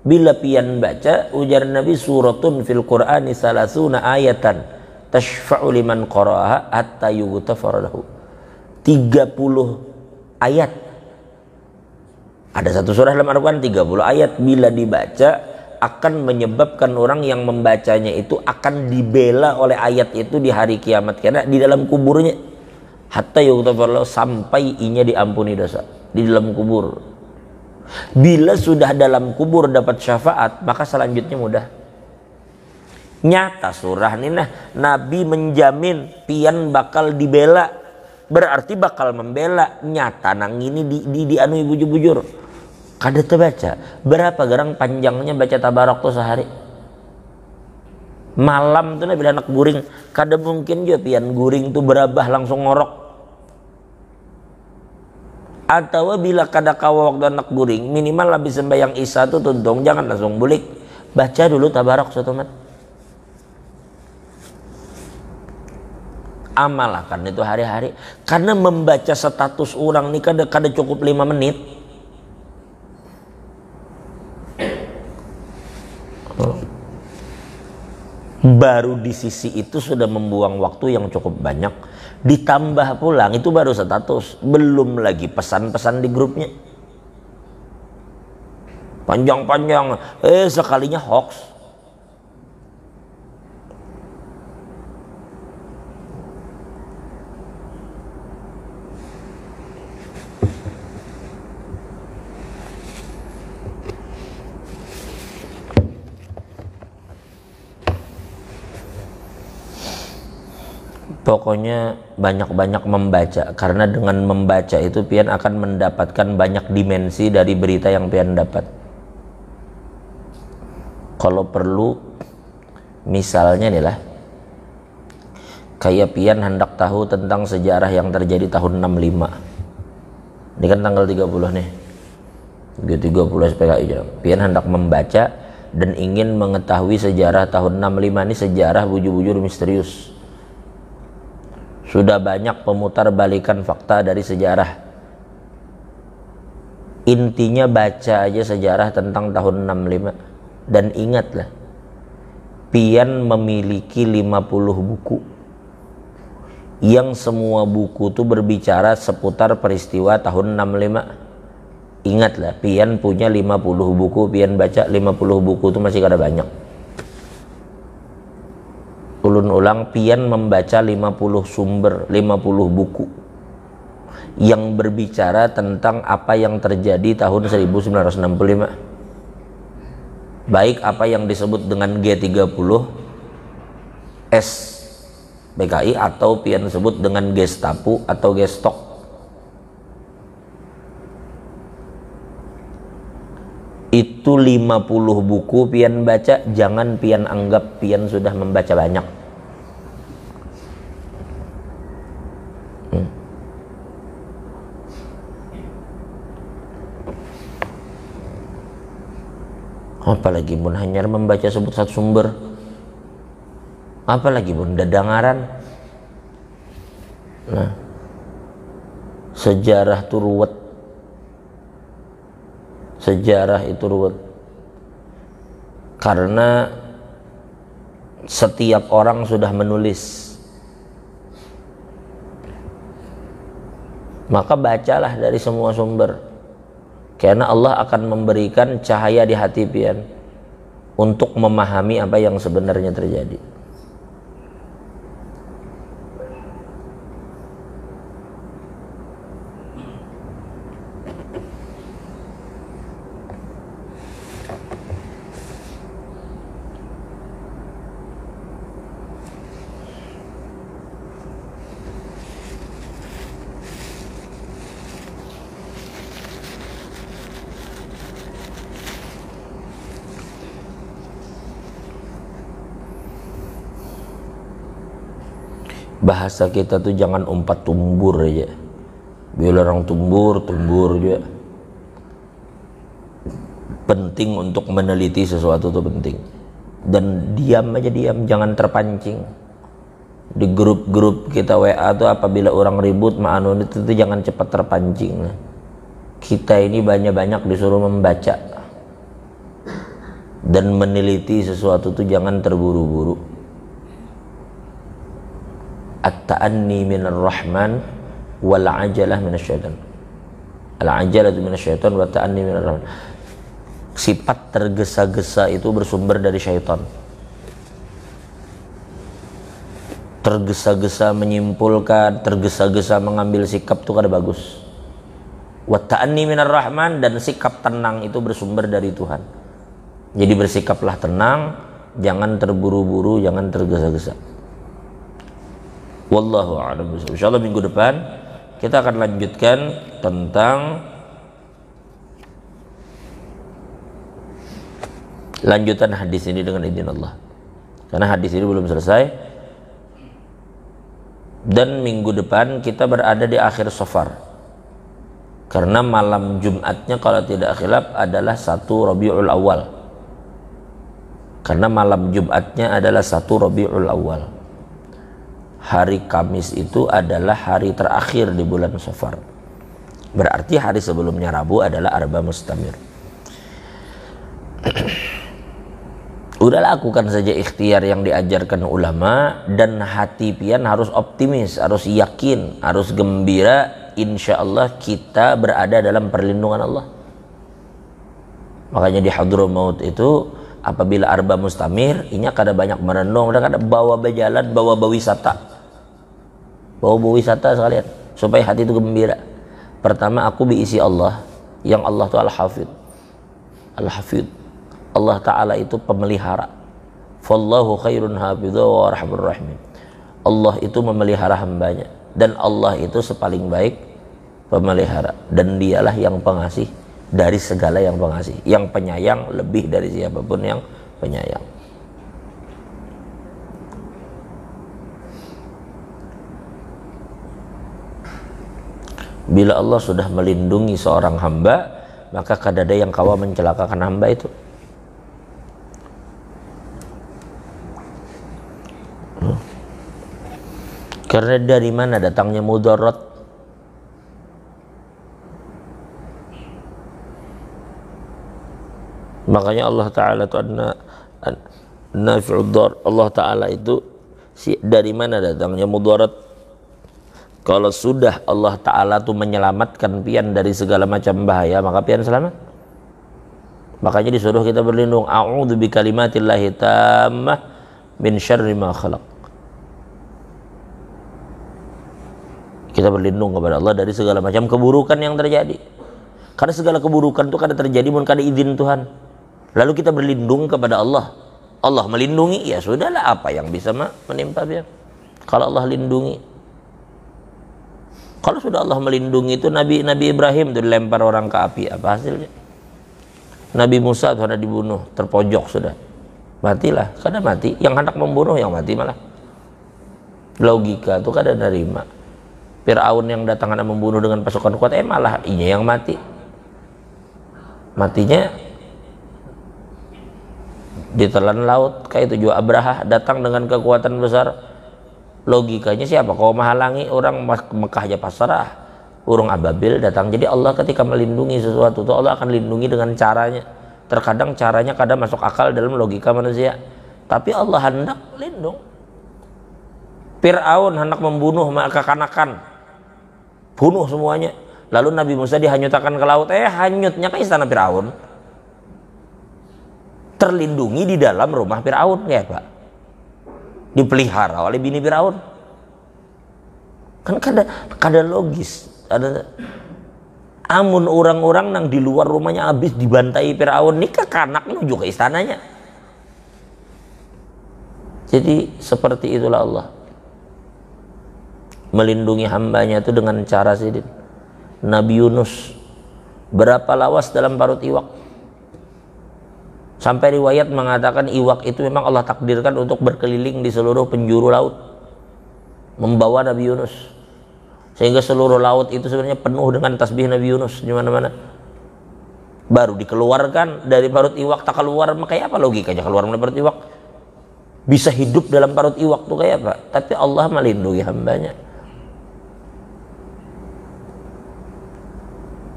bila pian baca ujar Nabi, suratun fil Qur'ani salasuna ayatan tashfa'u liman qara'aha hatta yughfar lahu. 30 ayat. Ada satu surah dalam Al-Quran 30 ayat, bila dibaca akan menyebabkan orang yang membacanya itu akan dibela oleh ayat itu di hari kiamat, karena di dalam kuburnya hatta yughfar lahu, sampai inya diampuni dosa di dalam kubur. Bila sudah dalam kubur dapat syafaat, maka selanjutnya mudah. Nyata surah ini nah, Nabi menjamin pian bakal dibela, berarti bakal membela. Nyata nang ini di anu bujur-bujur kada terbaca. Berapa gerang panjangnya baca tabarok tuh sehari? Malam tuh bila anak guring, kada mungkin juga pian guring tuh berabah langsung ngorok. Atau bila kada kawa waktu anak guring, minimal habis sembahyang isya tuh tuntung, jangan langsung bulik, baca dulu tabarok satu mat. Amalkan itu hari-hari, karena membaca status orang ini kada cukup 5 menit. Baru di sisi itu sudah membuang waktu yang cukup banyak. Ditambah pulang itu baru status, belum lagi pesan-pesan di grupnya panjang-panjang, sekalinya hoax. Pokoknya banyak-banyak membaca, karena dengan membaca itu pian akan mendapatkan banyak dimensi dari berita yang pian dapat. Kalau perlu misalnya nih lah, kayak pian hendak tahu tentang sejarah yang terjadi tahun 65. Ini kan tanggal 30 nih, 30 SPKI. Pian hendak membaca dan ingin mengetahui sejarah tahun 65 ini, sejarah bujur-bujur misterius. Sudah banyak pemutar balikan fakta dari sejarah. Intinya baca aja sejarah tentang tahun 65. Dan ingatlah, pian memiliki 50 buku yang semua buku itu berbicara seputar peristiwa tahun 65. Ingatlah, pian punya 50 buku, pian baca 50 buku itu masih ada banyak. Ulun ulang, pian membaca 50 sumber, 50 buku yang berbicara tentang apa yang terjadi tahun 1965. Baik apa yang disebut dengan G30 SBKI atau pian sebut dengan Gestapo atau Gestok. Itu 50 buku pian baca, jangan pian anggap pian sudah membaca banyak. Apalagi pun hanya membaca sebut satu sumber, apalagi pun dadangaran. Nah, sejarah itu ruwet. Sejarah itu ruwet karena setiap orang sudah menulis. Maka bacalah dari semua sumber, karena Allah akan memberikan cahaya di hati pian untuk memahami apa yang sebenarnya terjadi. Bahasa kita tuh jangan umpat tumbur aja. Bila orang tumbur juga. Penting untuk meneliti sesuatu tuh penting. Dan diam aja, jangan terpancing. Di grup-grup kita WA tuh apabila orang ribut ma'anun itu tuh jangan cepat terpancing. Kita ini banyak-banyak disuruh membaca dan meneliti sesuatu tuh jangan terburu-buru. At-ta'anni minar rahman wal ajalah minasyaitan. Al-ajalatu minasyaitan wa ta'anni minar rahman. Sifat tergesa-gesa itu bersumber dari syaitan. Tergesa-gesa menyimpulkan, tergesa-gesa mengambil sikap itu kada bagus. Wa ta'anni minar rahman, dan sikap tenang itu bersumber dari Tuhan. Jadi bersikaplah tenang, jangan terburu-buru, jangan tergesa-gesa. Wallahu a'lam bishawab. Insyaallah minggu depan kita akan lanjutkan tentang lanjutan hadis ini dengan izin Allah. Karena hadis ini belum selesai. Dan minggu depan kita berada di akhir Safar. Karena malam Jumatnya kalau tidak khilaf adalah 1 Rabiul Awal. Karena malam Jumatnya adalah 1 Rabiul Awal. Hari Kamis itu adalah hari terakhir di bulan Safar. Berarti hari sebelumnya Rabu adalah Arba Mustamir. Udah lakukan saja ikhtiar yang diajarkan ulama, dan hati pian harus optimis, harus yakin, harus gembira. Insya Allah kita berada dalam perlindungan Allah. Makanya di Hadramaut itu apabila Arba Mustamir, ini kada banyak merenung, dan kada bawa berjalan, bawa berwisata. Bawa berwisata sekalian supaya hati itu gembira. Pertama, aku diisi Allah, yang Allah itu Al-Hafidh. Al-Hafidh, Allah Ta'ala itu pemelihara. Fallahu khairun hafidha wa rahmur rahimin. Allah itu memelihara hambanya, dan Allah itu sepaling baik pemelihara, dan dialah yang pengasih dari segala yang pengasih, yang penyayang lebih dari siapapun yang penyayang. Bila Allah sudah melindungi seorang hamba, maka kada ada yang kawa mencelakakan hamba itu. Karena dari mana datangnya mudarat? Makanya Allah Ta'ala itu nafi'ud dar. Allah Ta'ala itu dari mana datangnya mudarat? Kalau sudah Allah Ta'ala tuh menyelamatkan pian dari segala macam bahaya, maka pian selamat. Makanya disuruh kita berlindung, a'udzu bikalimatillahi tammah min syarri ma khalaq. Kita berlindung kepada Allah dari segala macam keburukan yang terjadi. Karena segala keburukan itu kada terjadi mun kada izin Tuhan. Lalu kita berlindung kepada Allah. Allah melindungi, ya sudahlah, apa yang bisa menimpa dia. Kalau Allah lindungi. Kalau sudah Allah melindungi itu, Nabi Ibrahim itu dilempar orang ke api, apa hasilnya? Nabi Musa sudah dibunuh, terpojok sudah. Matilah, kada mati. Yang hendak membunuh yang mati malah. Logika itu kada nerima. Fir'aun yang datang hendak membunuh dengan pasukan kuat, malah inya yang mati. Matinya ditelan laut. Kayak itu juga Abraha datang dengan kekuatan besar. Logikanya siapa kau menghalangi orang Mekah aja pasrah, urung ababil datang. Jadi Allah ketika melindungi sesuatu itu Allah akan lindungi dengan caranya. Terkadang caranya kadang masuk akal dalam logika manusia, tapi Allah hendak lindung. Fir'aun hendak membunuh kekanakan, bunuh semuanya. Lalu Nabi Musa dihanyutkan ke laut, hanyutnya ke istana Fir'aun. Terlindungi di dalam rumah Fir'aun, ya Pak. Dipelihara oleh bini Fir'aun. Kan kada logis. Ada amun orang-orang nang di luar rumahnya habis dibantai Fir'aun, ini kekanak menuju ke istananya. Jadi seperti itulah Allah melindungi hambanya itu dengan cara sidin. Nabi Yunus berapa lawas dalam parut iwak, sampai riwayat mengatakan iwak itu memang Allah takdirkan untuk berkeliling di seluruh penjuru laut membawa Nabi Yunus, sehingga seluruh laut itu sebenarnya penuh dengan tasbih Nabi Yunus di mana-mana. Baru dikeluarkan dari parut iwak, tak keluar, kayak apa logikanya keluar dari parut iwak? Bisa hidup dalam parut iwak tuh kayak apa? Tapi Allah melindungi hambanya.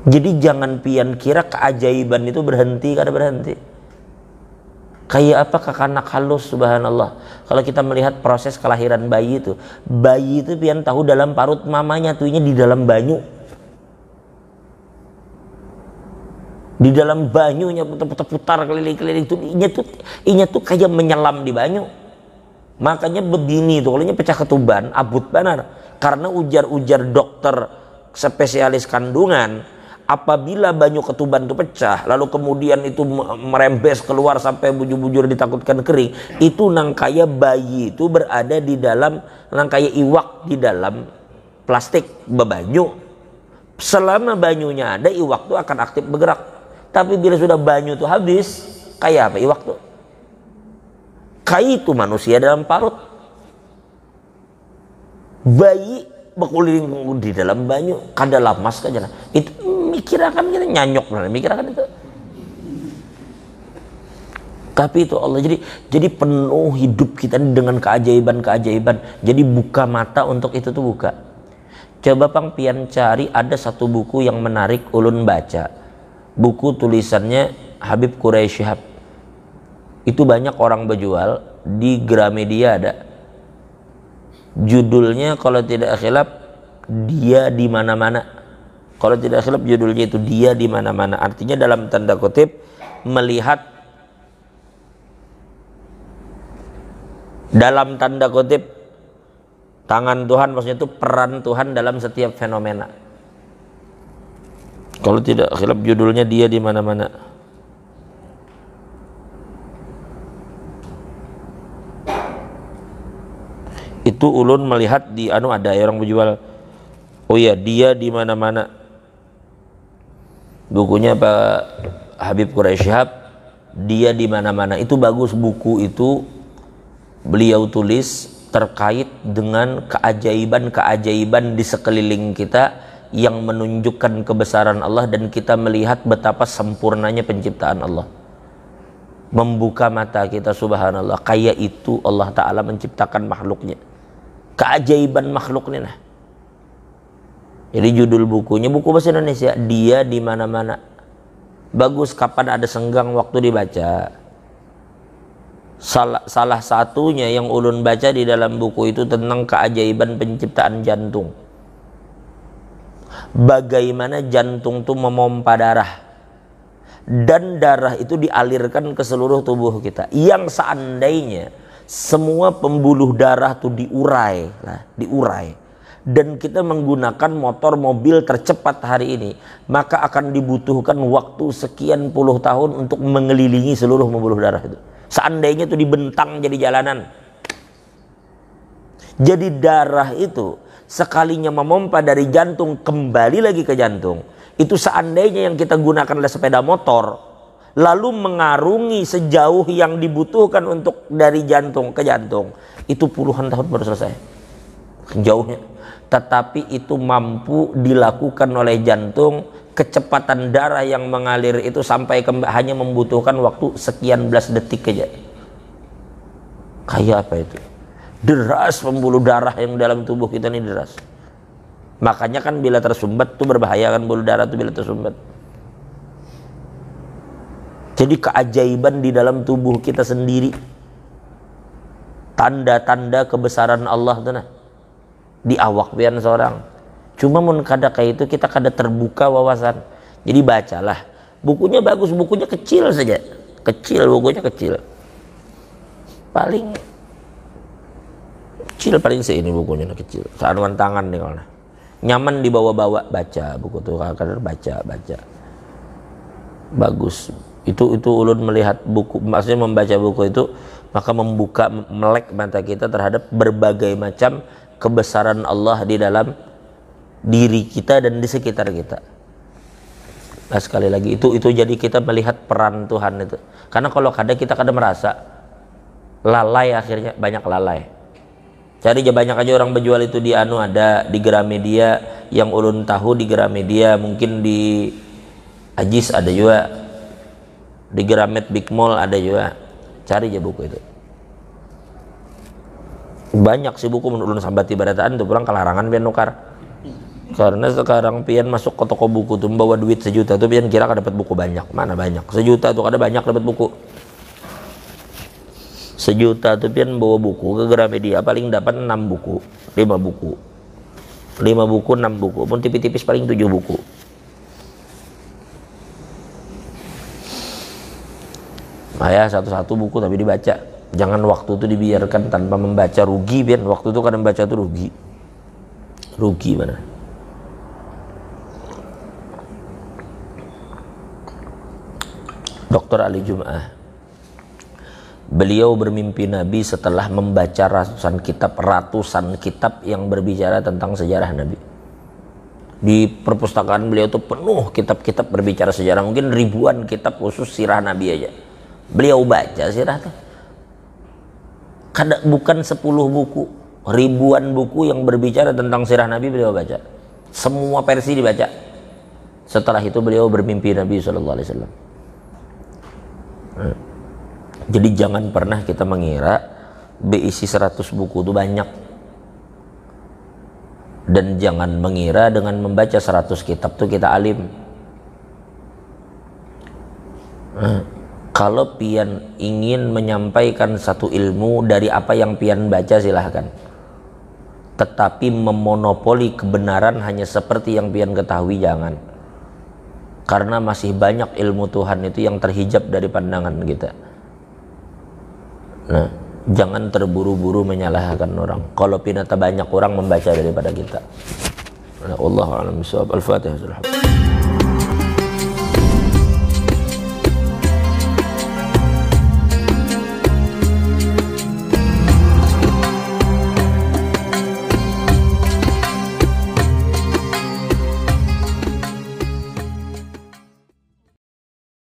Jadi jangan pian kira keajaiban itu berhenti, kada berhenti. Kayak apa kekanak halus, subhanallah. Kalau kita melihat proses kelahiran bayi itu pian tahu dalam parut mamanya tuh di dalam banyu. Di dalam banyunya putar-putar keliling-keliling itu inya tuh kayak menyelam di banyu. Makanya begini tuh, kalau pecah ketuban abut banar. Karena ujar-ujar dokter spesialis kandungan, apabila banyu ketuban itu pecah, lalu kemudian itu merembes keluar sampai bujur-bujur ditakutkan kering, itu nang kaya bayi itu berada di dalam, nang kaya iwak di dalam plastik bebanyu. Selama banyunya ada, iwak itu akan aktif bergerak. Tapi bila sudah banyu itu habis, kayak apa iwak itu? Kayak itu manusia dalam parut. Bayi berkeliling di dalam banyu, kada lamas aja. Itu mikirakan kita nyanyok, mikirakan itu. Tapi itu Allah, jadi penuh hidup kita dengan keajaiban-keajaiban. Jadi buka mata untuk itu tuh buka. Coba pang pian cari, ada satu buku yang menarik ulun baca. Buku tulisannya Habib Quraish Shihab. Itu banyak orang berjual di Gramedia ada. Judulnya kalau tidak khilaf dia di mana-mana. Kalau tidak khilaf judulnya itu dia di mana-mana. Artinya dalam tanda kutip melihat, dalam tanda kutip tangan Tuhan, maksudnya itu peran Tuhan dalam setiap fenomena. Kalau tidak khilaf judulnya dia di mana-mana. Itu ulun melihat di ada orang menjual, oh ya dia di mana-mana. Bukunya Pak Habib Quraish Shihab, dia di mana-mana. Itu bagus, buku itu beliau tulis terkait dengan keajaiban-keajaiban di sekeliling kita yang menunjukkan kebesaran Allah, dan kita melihat betapa sempurnanya penciptaan Allah. Membuka mata kita, subhanallah, kayak itu Allah Ta'ala menciptakan makhluknya. keajaiban makhluk ini. Nah, jadi judul bukunya, buku bahasa Indonesia, Dia di Mana-Mana. Bagus, kapan ada senggang waktu dibaca. Salah satunya yang ulun baca di dalam buku itu tentang keajaiban penciptaan jantung. Bagaimana jantung itu memompa darah, dan darah itu dialirkan ke seluruh tubuh kita. Yang seandainya semua pembuluh darah itu diurai, dan kita menggunakan motor mobil tercepat hari ini, maka akan dibutuhkan waktu sekian puluh tahun untuk mengelilingi seluruh pembuluh darah itu. Seandainya itu dibentang jadi jalanan. Jadi darah itu sekalinya memompa dari jantung kembali lagi ke jantung, itu seandainya yang kita gunakan adalah sepeda motor, lalu mengarungi sejauh yang dibutuhkan untuk dari jantung ke jantung, itu puluhan tahun baru selesai jauhnya. Tetapi itu mampu dilakukan oleh jantung. Kecepatan darah yang mengalir itu sampai hanya membutuhkan waktu sekian belas detik aja. Kayak apa itu? Deras pembuluh darah yang dalam tubuh kita ini, deras. Makanya kan bila tersumbat tuh berbahaya kan, pembuluh darah tuh bila tersumbat. Jadi keajaiban di dalam tubuh kita sendiri, tanda-tanda kebesaran Allah tuh nah di awak pian seorang. Cuma mun kada kayak itu kita kada terbuka wawasan. Jadi bacalah bukunya, bagus, bukunya kecil saja, kecil, bukunya kecil, paling kecil, paling seini bukunya, kecil, seanuan tangan nih kalau nyaman dibawa-bawa. Baca buku tuh, kadang baca bagus. Itu ulun melihat buku, maksudnya membaca buku itu, maka membuka melek mata kita terhadap berbagai macam kebesaran Allah di dalam diri kita dan di sekitar kita. Nah, sekali lagi itu jadi kita melihat peran Tuhan itu. Karena kalau kita kadang merasa lalai, akhirnya banyak lalai. Cari aja, banyak aja orang berjual itu di ada di Gramedia, yang ulun tahu di Gramedia, mungkin di Ajis ada juga, di Gramet Big Mall ada juga. Cari aja buku itu. Banyak sih buku menurut ulun sambati barataan tuh, pulang kelarangan pian nukar. Karena sekarang pian masuk ke toko buku tuh membawa duit 1 juta tuh pian kira dapat buku banyak. Mana banyak? 1 juta tuh kada banyak dapat buku. 1 juta tuh pian bawa buku ke Gramedia paling dapat 6 buku, 5 buku. 5 buku, 6 buku. Pun tipis-tipis paling 7 buku. Nah ya, satu-satu buku tapi dibaca. Jangan waktu itu dibiarkan tanpa membaca, rugi pian. Waktu itu kadang baca tuh rugi. Rugi mana? Dr. Ali Jum'ah, beliau bermimpi Nabi setelah membaca ratusan kitab yang berbicara tentang sejarah Nabi. Di perpustakaan beliau itu penuh kitab-kitab berbicara sejarah, mungkin ribuan kitab khusus sirah Nabi aja. Beliau baca sirah tuh. Bukan 10 buku, ribuan buku yang berbicara tentang sirah Nabi beliau baca. Semua versi dibaca. Setelah itu beliau bermimpi Nabi SAW. Jadi jangan pernah kita mengira berisi 100 buku itu banyak, dan jangan mengira dengan membaca 100 kitab itu kita alim. Kalau pian ingin menyampaikan satu ilmu dari apa yang pian baca silahkan, tetapi memonopoli kebenaran hanya seperti yang pian ketahui jangan, karena masih banyak ilmu Tuhan itu yang terhijab dari pandangan kita. Nah, jangan terburu-buru menyalahkan orang kalau pinata banyak orang membaca daripada kita. Allahu a'lam bishawab. Al-Fatihah.